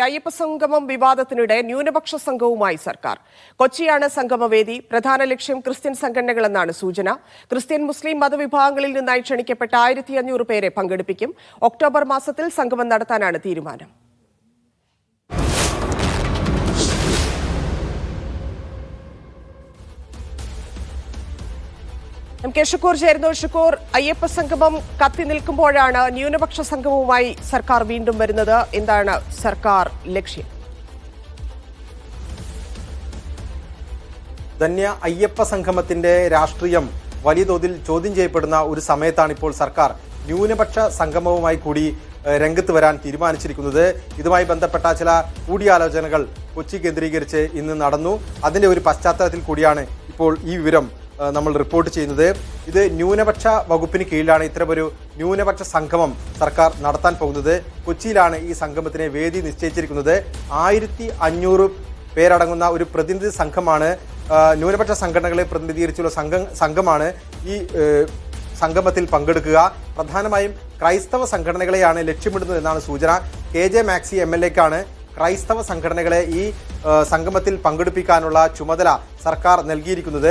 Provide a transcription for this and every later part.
അയ്യപ്പ സംഗമം വിവാദത്തിനിടെ ന്യൂനപക്ഷ സംഘവുമായി സർക്കാർ. കൊച്ചിയാണ് സംഗമവേദി. പ്രധാന ലക്ഷ്യം ക്രിസ്ത്യൻ സംഘടനകളെന്നാണ് സൂചന. ക്രിസ്ത്യൻ മുസ്ലിം മതവിഭാഗങ്ങളിൽ നിന്നായി ക്ഷണിക്കപ്പെട്ട 1500 പേരെ പങ്കെടുപ്പിക്കും. ഒക്ടോബർ മാസത്തിൽ സംഗമം നടത്താനാണ് തീരുമാനം. ഷുക്കൂർ ചേരുന്നു. ഷുക്കൂർ, അയ്യപ്പ സംഗമം കത്തി നിൽക്കുമ്പോഴാണ് ന്യൂനപക്ഷ സംഗമവുമായി സർക്കാർ വീണ്ടും വരുന്നത്. എന്താണ് സർക്കാർ ലക്ഷ്യം? ധന്യ, അയ്യപ്പ സംഗമത്തിന്റെ രാഷ്ട്രീയം വലിയ തോതിൽ ചോദ്യം ചെയ്യപ്പെടുന്ന ഒരു സമയത്താണ് ഇപ്പോൾ സർക്കാർ ന്യൂനപക്ഷ സംഗമവുമായി കൂടി രംഗത്ത് വരാൻ തീരുമാനിച്ചിരിക്കുന്നത്. ഇതുമായി ബന്ധപ്പെട്ട ചില കൂടിയാലോചനകൾ കൊച്ചി കേന്ദ്രീകരിച്ച് ഇന്ന് നടന്നു. അതിന്റെ ഒരു പശ്ചാത്തലത്തിൽ കൂടിയാണ് ഇപ്പോൾ ഈ വിവരം നമ്മൾ റിപ്പോർട്ട് ചെയ്യുന്നത്. ഇത് ന്യൂനപക്ഷ വകുപ്പിന് കീഴിലാണ് ഇത്തരമൊരു ന്യൂനപക്ഷ സംഗമം സർക്കാർ നടത്താൻ പോകുന്നത്. കൊച്ചിയിലാണ് ഈ സംഗമത്തിന് വേദി നിശ്ചയിച്ചിരിക്കുന്നത്. 1500 പേരടങ്ങുന്ന ഒരു പ്രതിനിധി സംഘമാണ്, ന്യൂനപക്ഷ സംഘടനകളെ പ്രതിനിധീകരിച്ചുള്ള സംഘമാണ് ഈ സംഗമത്തിൽ പങ്കെടുക്കുക. പ്രധാനമായും ക്രൈസ്തവ സംഘടനകളെയാണ് ലക്ഷ്യമിടുന്നത് എന്നാണ് സൂചന. KJ മാക്സി MLAക്കാണ് ക്രൈസ്തവ സംഘടനകളെ ഈ സംഗമത്തിൽ പങ്കെടുപ്പിക്കാനുള്ള ചുമതല സർക്കാർ നൽകിയിരിക്കുന്നത്.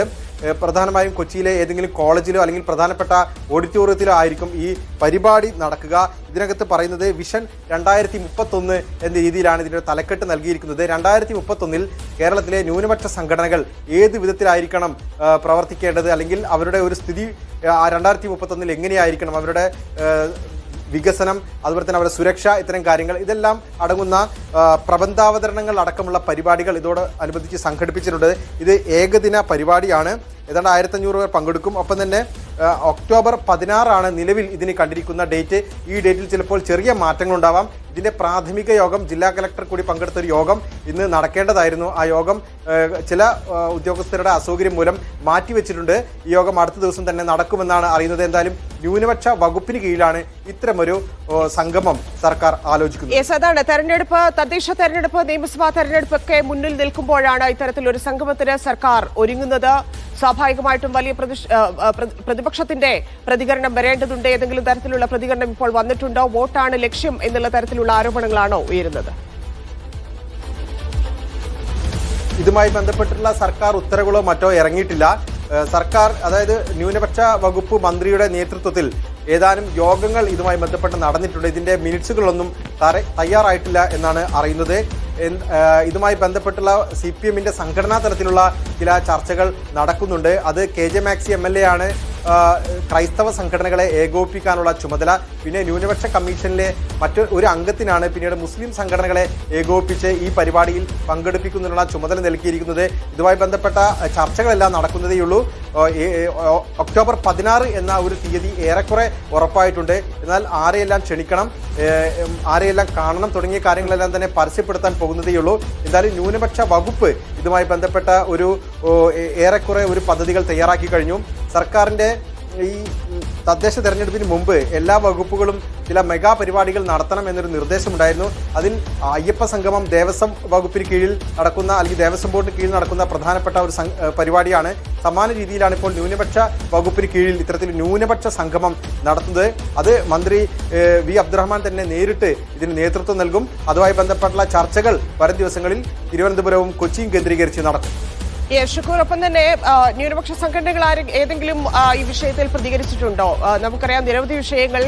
പ്രധാനമായും കൊച്ചിയിലെ ഏതെങ്കിലും കോളേജിലോ അല്ലെങ്കിൽ പ്രധാനപ്പെട്ട ഓഡിറ്റോറിയത്തിലോ ആയിരിക്കും ഈ പരിപാടി നടക്കുക. ഇതിനകത്ത് പറയുന്നത് വിഷൻ 2031 എന്ന രീതിയിലാണ് ഇതിൻ്റെ തലക്കെട്ട് നൽകിയിരിക്കുന്നത്. 2031 കേരളത്തിലെ ന്യൂനപക്ഷ സംഘടനകൾ ഏത് വിധത്തിലായിരിക്കണം പ്രവർത്തിക്കേണ്ടത്, അല്ലെങ്കിൽ അവരുടെ ഒരു സ്ഥിതി 2031 എങ്ങനെയായിരിക്കണം, അവരുടെ വികസനം, അതുപോലെ തന്നെ അവരുടെ സുരക്ഷ, ഇത്തരം കാര്യങ്ങൾ ഇതെല്ലാം അടങ്ങുന്ന പ്രബന്ധാവതരണങ്ങൾ അടക്കമുള്ള പരിപാടികൾ ഇതോട് അനുബന്ധിച്ച് സംഘടിപ്പിച്ചിട്ടുണ്ട്. ഇത് ഏകദിന പരിപാടിയാണ്. ഏതാണ്ട് 1500 പേർ പങ്കെടുക്കും. ഒപ്പം തന്നെ ഒക്ടോബർ 16 നിലവിൽ ഇതിന് കണ്ടിരിക്കുന്ന ഡേറ്റ്. ഈ ഡേറ്റിൽ ചിലപ്പോൾ ചെറിയ മാറ്റങ്ങളുണ്ടാവാം. ഇതിൻ്റെ പ്രാഥമിക യോഗം ജില്ലാ കലക്ടർ കൂടി പങ്കെടുത്തൊരു യോഗം ഇന്ന് നടക്കേണ്ടതായിരുന്നു. ആ യോഗം ചില ഉദ്യോഗസ്ഥരുടെ അസൗകര്യം മൂലം മാറ്റിവെച്ചിട്ടുണ്ട്. ഈ യോഗം അടുത്ത ദിവസം തന്നെ നടക്കുമെന്നാണ് അറിയുന്നത്. എന്തായാലും ന്യൂനപക്ഷ വകുപ്പിന് കീഴിലാണ് ഇത്തരമൊരു സംഗമം സർക്കാർ ആലോചിക്കുന്നത്. അതാണ് തെരഞ്ഞെടുപ്പ്, തദ്ദേശ തെരഞ്ഞെടുപ്പ്, നിയമസഭാ തെരഞ്ഞെടുപ്പ് ഒക്കെ മുന്നിൽ നിൽക്കുമ്പോഴാണ് ഇത്തരത്തിലൊരു സംഗമത്തിന് സർക്കാർ ഒരുങ്ങുന്നത്. സ്വാഭാവികമായിട്ടും വലിയ പ്രതിപക്ഷത്തിന്റെ പ്രതികരണം വരേണ്ടതുണ്ട്. ഏതെങ്കിലും തരത്തിലുള്ള പ്രതികരണം ഇപ്പോൾ വന്നിട്ടുണ്ടോ? വോട്ടാണ് ലക്ഷ്യം എന്നുള്ള തരത്തിലുള്ള ആരോപണങ്ങളാണോ ഉയരുന്നത്? ഇതുമായി ബന്ധപ്പെട്ടുള്ള സർക്കാർ ഉത്തരവുകളോ മറ്റോ ഇറങ്ങിയിട്ടില്ല. സർക്കാർ, അതായത് ന്യൂനപക്ഷ വകുപ്പ് മന്ത്രിയുടെ നേതൃത്വത്തിൽ ഏതാനും യോഗങ്ങൾ ഇതുമായി ബന്ധപ്പെട്ട് നടന്നിട്ടുണ്ട്. ഇതിന്റെ മിനിറ്റ്സുകളൊന്നും തയ്യാറായിട്ടില്ല എന്നാണ് അറിയുന്നത്. ഇതുമായി ബന്ധപ്പെട്ടുള്ള CPMന്റെ സംഘടനാ തലത്തിലുള്ള ചില ചർച്ചകൾ നടക്കുന്നുണ്ട്. അത് KJ മാക്സി MLA ആണ് ക്രൈസ്തവ സംഘടനകളെ ഏകോപിപ്പിക്കാനുള്ള ചുമതല. പിന്നെ ന്യൂനപക്ഷ കമ്മീഷനിലെ ഒരു അംഗത്തിനാണ് പിന്നീട് മുസ്ലിം സംഘടനകളെ ഏകോപിപ്പിച്ച് ഈ പരിപാടിയിൽ പങ്കെടുപ്പിക്കുന്നതിനുള്ള ചുമതല നൽകിയിരിക്കുന്നത്. ഇതുമായി ബന്ധപ്പെട്ട ചർച്ചകളെല്ലാം നടക്കുന്നതേയുള്ളൂ. ഒക്ടോബർ 16 എന്ന ഒരു തീയതി ഏറെക്കുറെ ഉറപ്പായിട്ടുണ്ട്. എന്നാൽ ആരെയെല്ലാം ക്ഷണിക്കണം, ആരെയെല്ലാം കാണണം തുടങ്ങിയ കാര്യങ്ങളെല്ലാം തന്നെ പരസ്യപ്പെടുത്താൻ പോകുന്നതേയുള്ളൂ. എന്തായാലും ന്യൂനപക്ഷ വകുപ്പ് ഇതുമായി ബന്ധപ്പെട്ട ഏറെക്കുറെ ഒരു പദ്ധതികൾ തയ്യാറാക്കി കഴിഞ്ഞു. സർക്കാരിൻ്റെ ഈ തദ്ദേശ തെരഞ്ഞെടുപ്പിന് മുമ്പ് എല്ലാ വകുപ്പുകളും ചില മെഗാ പരിപാടികൾ നടത്തണം എന്നൊരു നിർദ്ദേശമുണ്ടായിരുന്നു. അതിൽ അയ്യപ്പ സംഗമം ദേവസ്വം വകുപ്പിന് കീഴിൽ നടക്കുന്ന, അല്ലെങ്കിൽ ദേവസ്വം ബോർഡിന് കീഴിൽ നടക്കുന്ന പ്രധാനപ്പെട്ട ഒരു പരിപാടിയാണ്. സമാന രീതിയിലാണ് ഇപ്പോൾ ന്യൂനപക്ഷ വകുപ്പിന് കീഴിൽ ഇത്തരത്തിൽ ന്യൂനപക്ഷ സംഗമം നടത്തുന്നത്. അത് മന്ത്രി V അബ്ദുറഹ്മാൻ തന്നെ നേരിട്ട് ഇതിന് നേതൃത്വം നൽകും. അതുമായി ബന്ധപ്പെട്ടുള്ള ചർച്ചകൾ വരും ദിവസങ്ങളിൽ തിരുവനന്തപുരവും കൊച്ചിയും കേന്ദ്രീകരിച്ച് നടക്കും. ഷുക്കൂർ, ഒപ്പം തന്നെ ന്യൂനപക്ഷ സംഘടനകൾ ഏതെങ്കിലും ഈ വിഷയത്തിൽ പ്രതികരിച്ചിട്ടുണ്ടോ? നമുക്കറിയാം നിരവധി വിഷയങ്ങൾ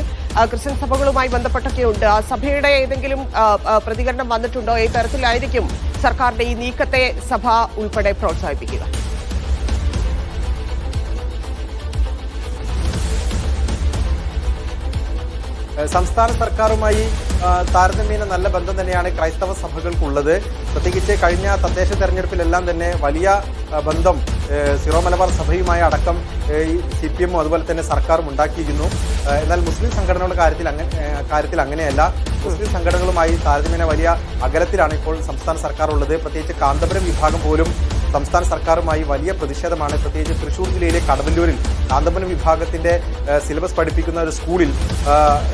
ക്രിസ്ത്യൻ സഭകളുമായി ബന്ധപ്പെട്ടൊക്കെ ഉണ്ട്. ആ സഭയുടെ ഏതെങ്കിലും പ്രതികരണം വന്നിട്ടുണ്ടോ? ഏത് തരത്തിലായിരിക്കും സർക്കാരിന്റെ ഈ നീക്കത്തെ സഭ ഉൾപ്പെടെ പ്രോത്സാഹിപ്പിക്കുക? സംസ്ഥാന സർക്കാരുമായി താരതമ്യേന നല്ല ബന്ധം തന്നെയാണ് ക്രൈസ്തവ സഭകൾക്കുള്ളത്. പ്രത്യേകിച്ച് കഴിഞ്ഞ തദ്ദേശ തെരഞ്ഞെടുപ്പിലെല്ലാം തന്നെ വലിയ ബന്ധം സിറോ മലബാർ സഭയുമായി അടക്കം CPM അതുപോലെ തന്നെ സർക്കാരും ഉണ്ടാക്കിയിരുന്നു. എന്നാൽ മുസ്ലിം സംഘടനകളുടെ കാര്യത്തിൽ അങ്ങനെയല്ല. മുസ്ലിം സംഘടനകളുമായി താരതമ്യേന വലിയ അകലത്തിലാണ് ഇപ്പോൾ സംസ്ഥാന സർക്കാർ ഉള്ളത്. പ്രത്യേകിച്ച് കാന്തപുരം വിഭാഗം പോലും സംസ്ഥാന സർക്കാരുമായി വലിയ പ്രതിഷേധമാണ്. പ്രത്യേകിച്ച് തൃശ്ശൂർ ജില്ലയിലെ കടവല്ലൂരിൽ കാന്തപുരം വിഭാഗത്തിന്റെ സിലബസ് പഠിപ്പിക്കുന്ന ഒരു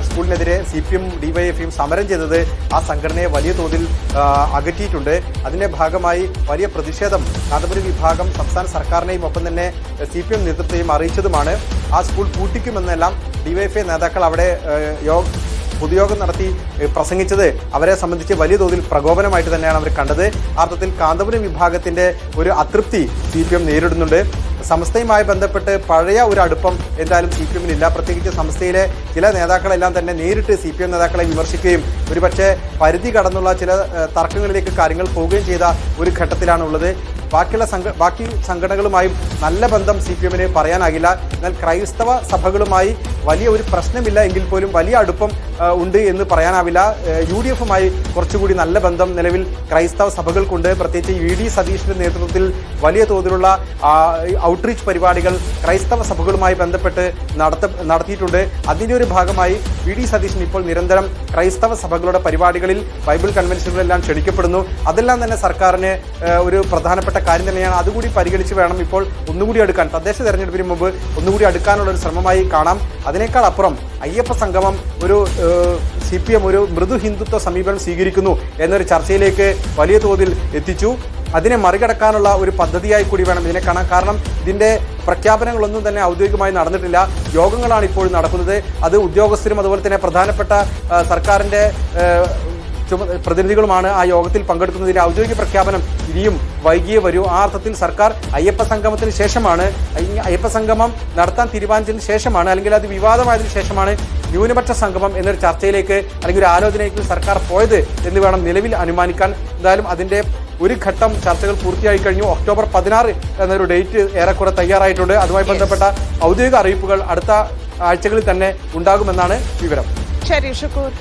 സ്കൂളിനെതിരെ CPM DYFയും സമരം ചെയ്തത് ആ സംഘടനയെ വലിയ തോതിൽ അകറ്റിയിട്ടുണ്ട്. അതിന്റെ ഭാഗമായി വലിയ പ്രതിഷേധം കാന്തപുരം വിഭാഗം സംസ്ഥാന സർക്കാരിനെയും ഒപ്പം തന്നെ CPM നേതൃത്വത്തെയും അറിയിച്ചതുമാണ്. ആ സ്കൂൾ പൂട്ടിക്കുമെന്നെല്ലാം DYFI നേതാക്കൾ അവിടെ പൊതുയോഗം നടത്തി പ്രസംഗിച്ചത് അവരെ സംബന്ധിച്ച് വലിയ തോതിൽ പ്രകോപനമായിട്ട് തന്നെയാണ് അവർ കണ്ടത്. ആ അർത്ഥത്തിൽ കാന്തപുരം വിഭാഗത്തിന്റെ ഒരു അതൃപ്തി CPM നേരിടുന്നുണ്ട്. സംസ്ഥയുമായി ബന്ധപ്പെട്ട് പഴയ ഒരു അടുപ്പം എന്തായാലും CPM ഇല്ല. പ്രത്യേകിച്ച് സംസ്ഥയിലെ ചില നേതാക്കളെല്ലാം തന്നെ നേരിട്ട് CPM നേതാക്കളെ വിമർശിക്കുകയും ഒരുപക്ഷെ പരിധി കടന്നുള്ള ചില തർക്കങ്ങളിലേക്ക് കാര്യങ്ങൾ പോവുകയും ചെയ്ത ഒരു ഘട്ടത്തിലാണുള്ളത്. ബാക്കി സംഘടനകളുമായും നല്ല ബന്ധം CPM പറയാനാകില്ല. എന്നാൽ ക്രൈസ്തവ സഭകളുമായി വലിയ ഒരു പ്രശ്നമില്ല എങ്കിൽ പോലും വലിയ അടുപ്പം ഉണ്ട് എന്ന് പറയാനാവില്ല. UDFുമായി കുറച്ചുകൂടി നല്ല ബന്ധം നിലവിൽ ക്രൈസ്തവ സഭകൾക്കുണ്ട്. പ്രത്യേകിച്ച് VD സതീഷിന്റെ നേതൃത്വത്തിൽ വലിയ തോതിലുള്ള ഔട്ട്റീച്ച് പരിപാടികൾ ക്രൈസ്തവ സഭകളുമായി ബന്ധപ്പെട്ട് നടത്തിയിട്ടുണ്ട്. അതിന്റെ ഒരു ഭാഗമായി VD സതീശൻ ഇപ്പോൾ നിരന്തരം ക്രൈസ്തവ സഭകളുടെ പരിപാടികളിൽ ബൈബിൾ കൺവെൻഷനുകളെല്ലാം ക്ഷണിക്കപ്പെടുന്നു. അതെല്ലാം തന്നെ സർക്കാരിന് ഒരു പ്രധാനപ്പെട്ട കാര്യം തന്നെയാണ്. അതുകൂടി പരിഗണിച്ച് വേണം ഇപ്പോൾ ഒന്നുകൂടി അടുക്കാൻ, തദ്ദേശ തെരഞ്ഞെടുപ്പിന് മുമ്പ് ഒന്നുകൂടി അടുക്കാനുള്ള ഒരു ശ്രമമായി കാണാം. അതിനേക്കാൾ അപ്പുറം അയ്യപ്പ സംഗമം ഒരു CPM ഒരു മൃദു ഹിന്ദുത്വ സമീപനം സ്വീകരിക്കുന്നു എന്നൊരു ചർച്ചയിലേക്ക് വലിയ തോതിൽ എത്തിച്ചു. അതിനെ മറികടക്കാനുള്ള ഒരു പദ്ധതിയായി കൂടി വേണം ഇതിനെ കാണാൻ. കാരണം ഇതിന്റെ പ്രഖ്യാപനങ്ങളൊന്നും തന്നെ ഔദ്യോഗികമായി നടന്നിട്ടില്ല. യോഗങ്ങളാണ് ഇപ്പോൾ നടക്കുന്നത്. അത് ഉദ്യോഗസ്ഥരും അതുപോലെ തന്നെ പ്രധാനപ്പെട്ട സർക്കാരിന്റെ പ്രതിനിധികളുമാണ് ആ യോഗത്തിൽ പങ്കെടുക്കുന്നതിൽ. ഔദ്യോഗിക പ്രഖ്യാപനം ഇനിയും വൈകിയേ വരൂ. ആ അർത്ഥത്തിൽ സർക്കാർ അയ്യപ്പ സംഗമത്തിന് ശേഷമാണ്, അയ്യപ്പ സംഗമം നടത്താൻ തീരുമാനിച്ചതിന് ശേഷമാണ്, അല്ലെങ്കിൽ അത് വിവാദമായതിനു ശേഷമാണ് ന്യൂനപക്ഷ സംഗമം എന്നൊരു ചർച്ചയിലേക്ക് അല്ലെങ്കിൽ ഒരു ആലോചനയിലേക്ക് സർക്കാർ പോയത് എന്ന് വേണം നിലവിൽ അനുമാനിക്കാൻ. എന്തായാലും അതിന്റെ ഒരു ഘട്ടം ചർച്ചകൾ പൂർത്തിയായി കഴിഞ്ഞു. ഒക്ടോബർ 16 എന്നൊരു ഡേറ്റ് ഏറെക്കുറെ തയ്യാറായിട്ടുണ്ട്. അതുമായി ബന്ധപ്പെട്ട ഔദ്യോഗിക അറിയിപ്പുകൾ അടുത്ത ആഴ്ചകളിൽ തന്നെ ഉണ്ടാകുമെന്നാണ് വിവരം. ശരി, ഷുക്കൂർ.